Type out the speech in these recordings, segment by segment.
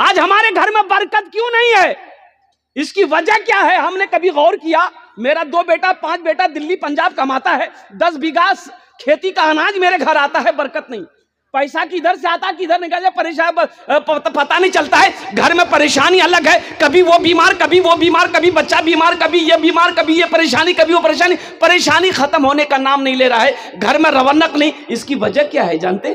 आज हमारे घर में बरकत क्यों नहीं है? इसकी वजह क्या है? हमने कभी गौर किया? मेरा 2 बेटा 5 बेटा दिल्ली पंजाब कमाता है, 10 बीघा खेती का अनाज मेरे घर आता है, बरकत नहीं। पैसा किधर से आता किधर निकल जाए परेशान पता नहीं चलता है। घर में परेशानी अलग है, कभी वो बीमार कभी वो बीमार, कभी बच्चा बीमार कभी ये बीमार, कभी ये परेशानी कभी वो परेशानी। परेशानी खत्म होने का नाम नहीं ले रहा है, घर में रौनक नहीं। इसकी वजह क्या है जानते?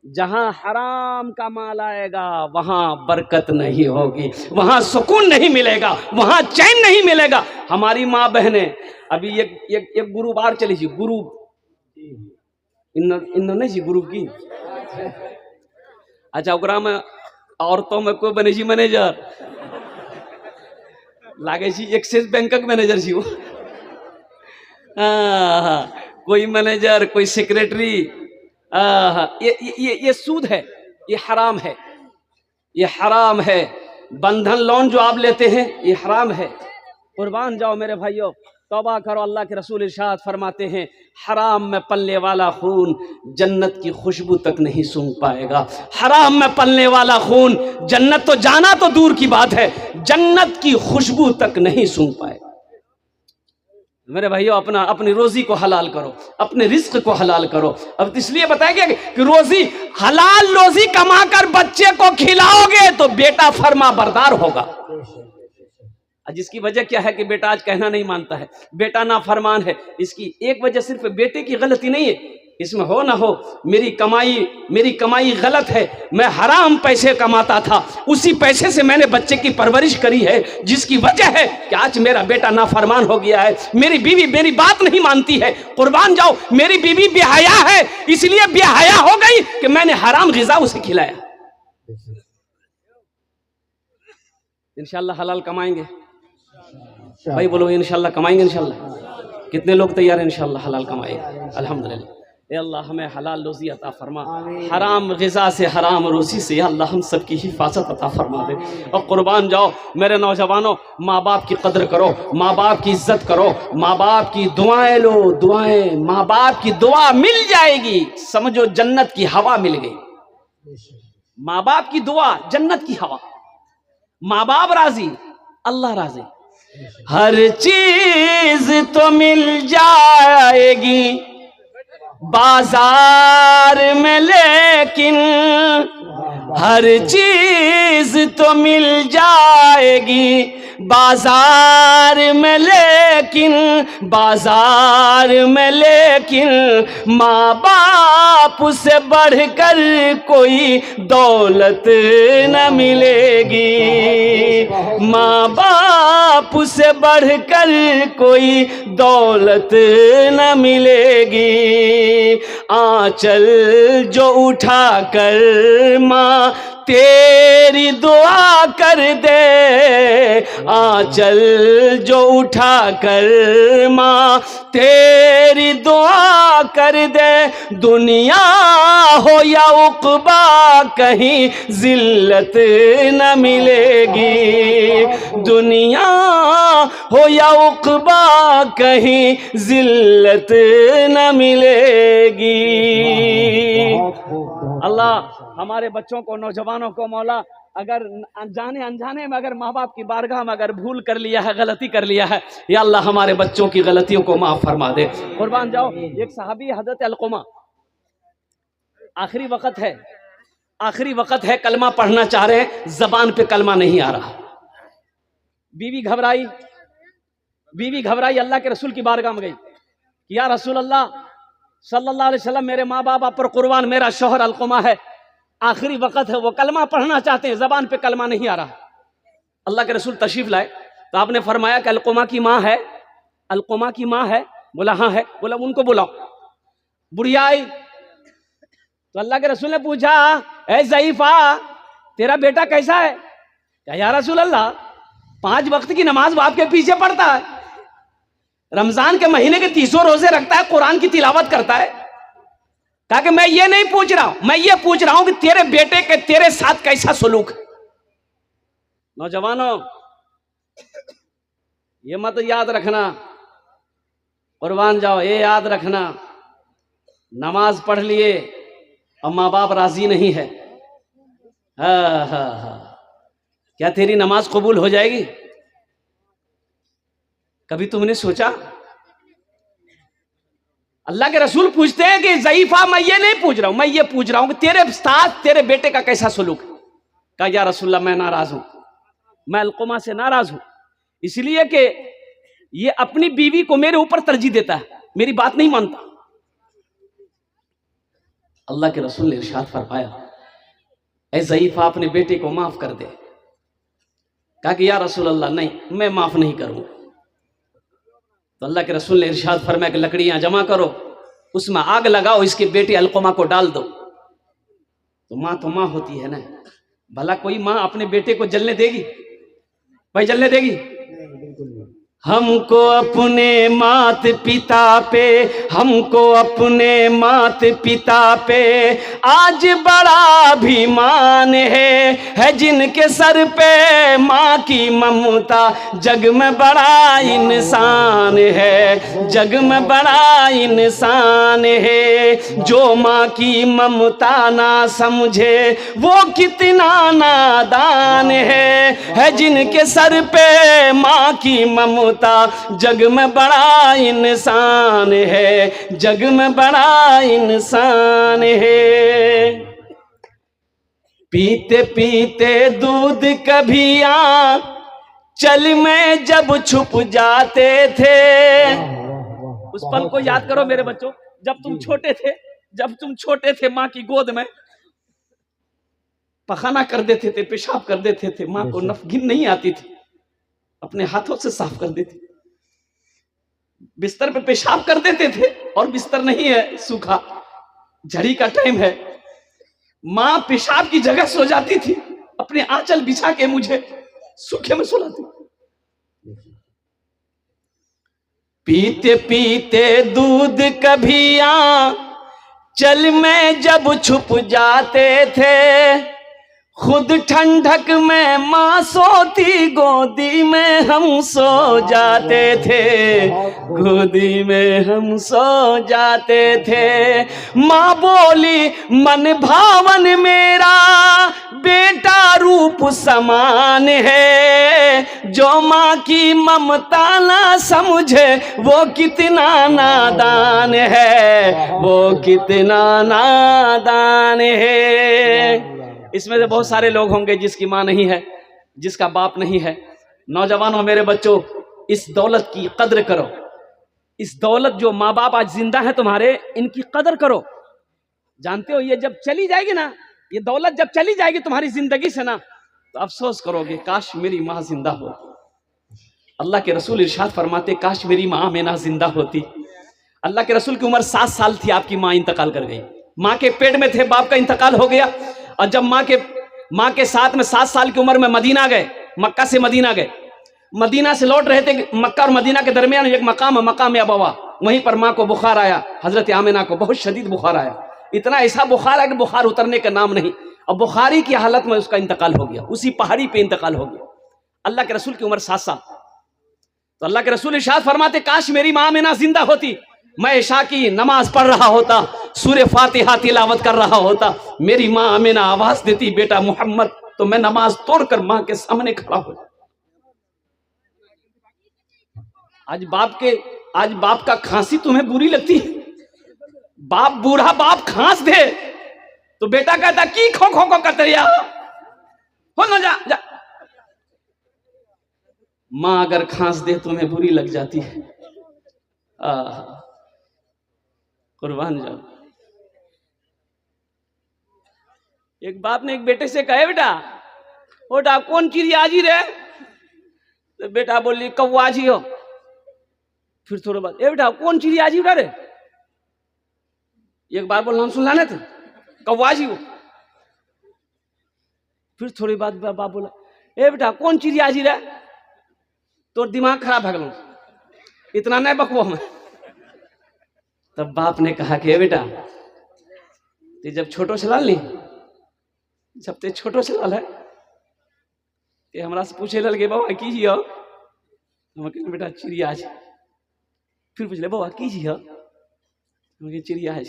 जहां हराम का माल आएगा वहां बरकत नहीं होगी, वहां सुकून नहीं मिलेगा, वहां चैन नहीं मिलेगा। हमारी माँ बहने अभी एक गुरुवार चली थी, गुरु इन्होंने जी गुरु की। अच्छा ओकरा में औरतों में कोई बने जी मैनेजर लागे जी, एक्सिस बैंक मैनेजर जी वो, कोई मैनेजर कोई सेक्रेटरी। ये सूद है, ये हराम है, ये हराम है। बंधन लोन जो आप लेते हैं ये हराम है। कुर्बान जाओ मेरे भाइयों, तौबा करो। अल्लाह के रसूल इरशाद फरमाते हैं, हराम में पलने वाला खून जन्नत की खुशबू तक नहीं सूंघ पाएगा। हराम में पलने वाला खून जन्नत तो जाना तो दूर की बात है, जन्नत की खुशबू तक नहीं सूंघ पाएगा। मेरे भाइयों अपनी रोजी को हलाल करो, अपने रिस्क को हलाल करो। अब इसलिए बताया गया कि रोजी हलाल रोजी कमाकर बच्चे को खिलाओगे तो बेटा फर्मा बरदार होगा। जिसकी वजह क्या है कि बेटा आज कहना नहीं मानता है, बेटा ना फरमान है। इसकी एक वजह सिर्फ बेटे की गलती नहीं है, इसमें हो ना हो मेरी कमाई गलत है, मैं हराम पैसे कमाता था, उसी पैसे से मैंने बच्चे की परवरिश करी है, जिसकी वजह है कि आज मेरा बेटा नाफरमान हो गया है। मेरी बीवी मेरी बात नहीं मानती है। कुर्बान जाओ, मेरी बीवी बेहया है, इसलिए बेहया हो गई कि मैंने हराम ग़िज़ा उसे खिलाया। इंशाल्लाह हलाल कमाएंगे भाई, बोलो इंशाल्लाह कमाएंगे। इंशाल्लाह कितने लोग तैयार हैं इंशाल्लाह हलाल कमाएंगे? अल्हम्दुलिल्लाह। या अल्लाह हमें हलाल रोज़ी अता फरमा, हराम ग़िज़ा से हराम रोज़ी से या अल्लाह हम सब की हिफाजत अता फरमा दे। और कुर्बान जाओ मेरे नौजवानों, माँ बाप की कदर करो, माँ बाप की इज्जत करो, माँ बाप की दुआएं लो। दुआएं, माँ बाप की दुआ मिल जाएगी, समझो जन्नत की हवा मिल गई। माँ बाप की दुआ जन्नत की हवा, माँ बाप राजी अल्लाह राजी। हर चीज तो मिल जाएगी बाजार में, लेकिन हर चीज तो मिल जाएगी बाजार में, लेकिन माँ बाप से बढ़कर कोई दौलत न मिलेगी। माँ बाप से बढ़कर कोई दौलत न मिलेगी। आंचल जो उठा कर माँ तेरी दुआ कर दे, आंचल जो उठा कर माँ तेरी दुआ कर दे, दुनिया हो या उक़बा कहीं जिल्लत न मिलेगी। दुनिया हो या उक़बा कहीं जिल्लत न मिलेगी। अल्लाह हमारे बच्चों को, नौजवानों को मौला, अगर जाने अनजाने में अगर माँ बाप की बारगाह में अगर भूल कर लिया है, गलती कर लिया है, या अल्लाह हमारे बच्चों की गलतियों को माफ फरमा दे। कुर्बान जाओ, एक सहाबी हज़रत अलक़मा, आखिरी वक़्त है, कलमा पढ़ना चाह रहे हैं, ज़बान पे कलमा नहीं आ रहा। बीवी घबराई, अल्लाह के रसूल की बारगाह में गई, या रसूल अल्लाह सल्लल्लाहु अलैहि वसल्लम, मेरे माँ बाप आप पर कुर्बान, मेरा शौहर अलक़मा है, आखिरी वक़्त है, वो कलमा पढ़ना चाहते हैं, ज़बान पे कलमा नहीं आ रहा। अल्लाह के रसूल तशरीफ़ लाए तो आपने फरमाया कि अलक़मा की माँ है, अलक़मा की माँ है? बोला हाँ है। बोला उनको बुलाओ। बुढ़िया आई तो अल्लाह के रसूल ने पूछा, ए ज़ईफ़ा तेरा बेटा कैसा है? क्या या रसूल अल्लाह 5 वक्त की नमाज बाप के पीछे पढ़ता है, रमजान के महीने के 30 रोजे रखता है, कुरान की तिलावत करता है। कहा कि मैं ये नहीं पूछ रहा हूं, मैं ये पूछ रहा हूं कि तेरे बेटे के तेरे साथ कैसा सलूक है। नौजवानों ये मत याद रखना, कुर्बान जाओ, ये याद रखना, नमाज पढ़ लिए और माँ बाप राजी नहीं है, हाँ हाँ हाँ, क्या तेरी नमाज कबूल हो जाएगी? कभी तुमने सोचा? अल्लाह के रसूल पूछते हैं कि ज़ईफा, मैं ये नहीं पूछ रहा हूं, मैं ये पूछ रहा हूं कि तेरे साथ तेरे बेटे का कैसा सलूक है? कहा या रसूलल्लाह मैं नाराज हूं, मैं अलकुमा से नाराज हूं, इसलिए कि ये अपनी बीवी को मेरे ऊपर तरजीह देता है, मेरी बात नहीं मानता। अल्लाह के रसूल ने इरशाद फरमाया, ऐ ज़ईफा अपने बेटे को माफ कर दे। कहा कि या रसूल अल्लाह नहीं, मैं माफ नहीं करूंगा। तो अल्लाह के रसूल ने इरशाद फरमाया कि लकड़ियां जमा करो, उसमें आग लगाओ, इसके बेटे अलकुमा को डाल दो। तो माँ होती है ना, भला कोई माँ अपने बेटे को जलने देगी? भाई जलने देगी? हमको अपने मात पिता पे, हमको अपने मात पिता पे आज बड़ा अभिमान है जिनके सर पे माँ की ममता, जग में बड़ा इंसान है, जग में बड़ा इंसान है। जो माँ की ममता ना समझे वो कितना नादान है जिनके सर पे माँ की ममता, जग में बड़ा इंसान है, जग में बड़ा इंसान है। पीते पीते दूध कभी चल में जब छुप जाते थे। उस पल को याद करो मेरे बच्चों, जब तुम छोटे थे, जब तुम छोटे थे माँ की गोद में पखाना कर देते थे, पेशाब कर देते थे, माँ को नफगिन नहीं आती थी, अपने हाथों से साफ कर देते, बिस्तर पे पेशाब कर देते थे, और बिस्तर नहीं है सूखा, झड़ी का टाइम है, माँ पेशाब की जगह सो जाती थी, अपने आंचल बिछा के मुझे सूखे में सुलाती। पीते पीते दूध कभी चल में जब छुप जाते थे, खुद ठंडक में माँ सोती, गोदी में हम सो जाते थे, गोदी में हम सो जाते थे। माँ बोली मन भावन मेरा बेटा रूप समान है, जो माँ की ममता ना समझे वो कितना नादान है, वो कितना नादान है। इसमें से बहुत सारे लोग होंगे जिसकी माँ नहीं है, जिसका बाप नहीं है। नौजवानों, मेरे बच्चों, इस दौलत की कदर करो। इस दौलत, जो माँ बाप आज जिंदा है तुम्हारे, इनकी कदर करो। जानते हो ये जब चली जाएगी ना, ये दौलत जब चली जाएगी तुम्हारी जिंदगी से ना, तो अफसोस करोगे काश मेरी माँ जिंदा होती। अल्लाह के रसूल इरशाद फरमाते, काश मेरी माँ आमिना जिंदा होती। अल्लाह के रसूल की उम्र 7 साल थी, आपकी माँ इंतकाल कर गई। माँ के पेट में थे, बाप का इंतकाल हो गया, और जब माँ के साथ में 7 साल की उम्र में मदीना गए, मक्का से मदीना गए, मदीना से लौट रहे थे, मक्का और मदीना के दरमियान एक मकाम है, मकाम अबवा, वहीं पर माँ को बुखार आया, हजरत आमिना को बहुत शदीद बुखार आया, इतना ऐसा बुखार है कि बुखार उतरने का नाम नहीं, और बुखारी की हालत में उसका इंतकाल हो गया, उसी पहाड़ी पे इंतकाल हो गया। अल्लाह के रसूल की उम्र 7 साल। तो अल्लाह के रसूल इरशाद फरमाते, काश मेरी माँ आमिना जिंदा होती, मैं इशा की नमाज पढ़ रहा होता, सूरे फातिहा तिलावत कर रहा होता, मेरी माँ आमिना आवाज देती बेटा मोहम्मद, तो मैं नमाज तोड़कर माँ के सामने खड़ा हो जाता। आज बाप का खांसी तुम्हें बुरी लगती है? बाप, बूढ़ा बाप खांस दे तो बेटा कहता की खो खो खो करते रहा हो ना, जा जा। माँ अगर खांस दे तुम्हें बुरी लग जाती है। कुर्बान जाओ। एक बाप ने एक बेटे से कहे, बेटा कौन चिड़िया आजी रे? तो बेटा बोली कौवा जी हो। फिर थोड़ा बाद, बेटा कौन चिड़िया आजी रे? एक बार बोल, नाम सुन लाने थे, कौवा जी हो। फिर थोड़ी बाद बाप बोला, बेटा कौन चिड़िया आजी रे? तो दिमाग खराब है गलो, इतना नहीं बकवो हमें। तब बाप ने कहा कि बेटा ते जब छोटो चलाल ली, जब ते छोटो चलाल है ते हमरा से पूछे लगे बाबा की जी हो? बेटा चिड़िया है। फिर पूछ ले बाबा की जी हो? चिड़िया है।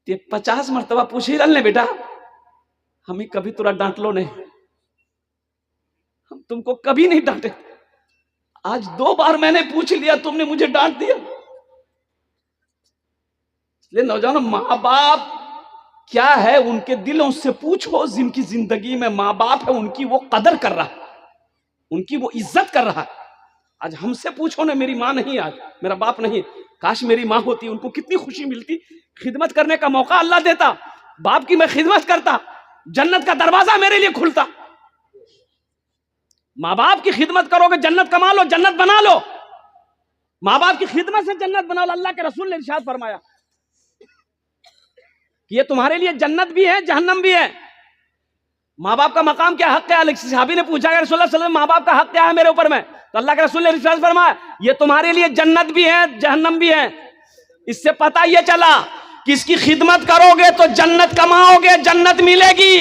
ते 50 मरतबा पूछे लल ने बेटा, हमें कभी तुरा डांट लो नहीं, हम तुमको कभी नहीं डांटे। आज 2 बार मैंने पूछ लिया, तुमने मुझे डांट दिया। इसलिए नौजवानों, माँ बाप क्या है उनके दिलों से पूछो। जिनकी जिंदगी में माँ बाप है उनकी वो कदर कर रहा है, उनकी वो इज्जत कर रहा है। आज हमसे पूछो ना, मेरी माँ नहीं, आज मेरा बाप नहीं, काश मेरी माँ होती, उनको कितनी खुशी मिलती, खिदमत करने का मौका अल्लाह देता, बाप की मैं खिदमत करता, जन्नत का दरवाजा मेरे लिए खुलता। माँ बाप की खिदमत करोगे जन्नत कमा लो, जन्नत बना लो। माँ बाप की खिदमत से जन्नत बना लो। अल्लाह के रसूल ने इरशाद फरमाया कि ये तुम्हारे लिए जन्नत भी है, जहन्नम भी है। माँ बाप का मकाम क्या, हक है? सहाबी ने पूछा कि रसूलुल्लाह सल्लल्लाहु अलैहि वसल्लम, माँ बाप का हक क्या है मेरे ऊपर में? तो अल्लाह के रसूल ने इरशाद फरमाया, ये तुम्हारे लिए जन्नत भी है, जहन्नम भी है। इससे पता ये चला कि इसकी खिदमत करोगे तो जन्नत कमाओगे, जन्नत मिलेगी।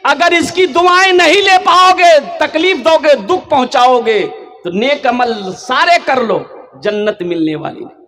अगर इसकी दुआएं नहीं ले पाओगे, तकलीफ दोगे, दुख पहुंचाओगे, तो नेक अमल सारे कर लो, जन्नत मिलने वाली नहीं।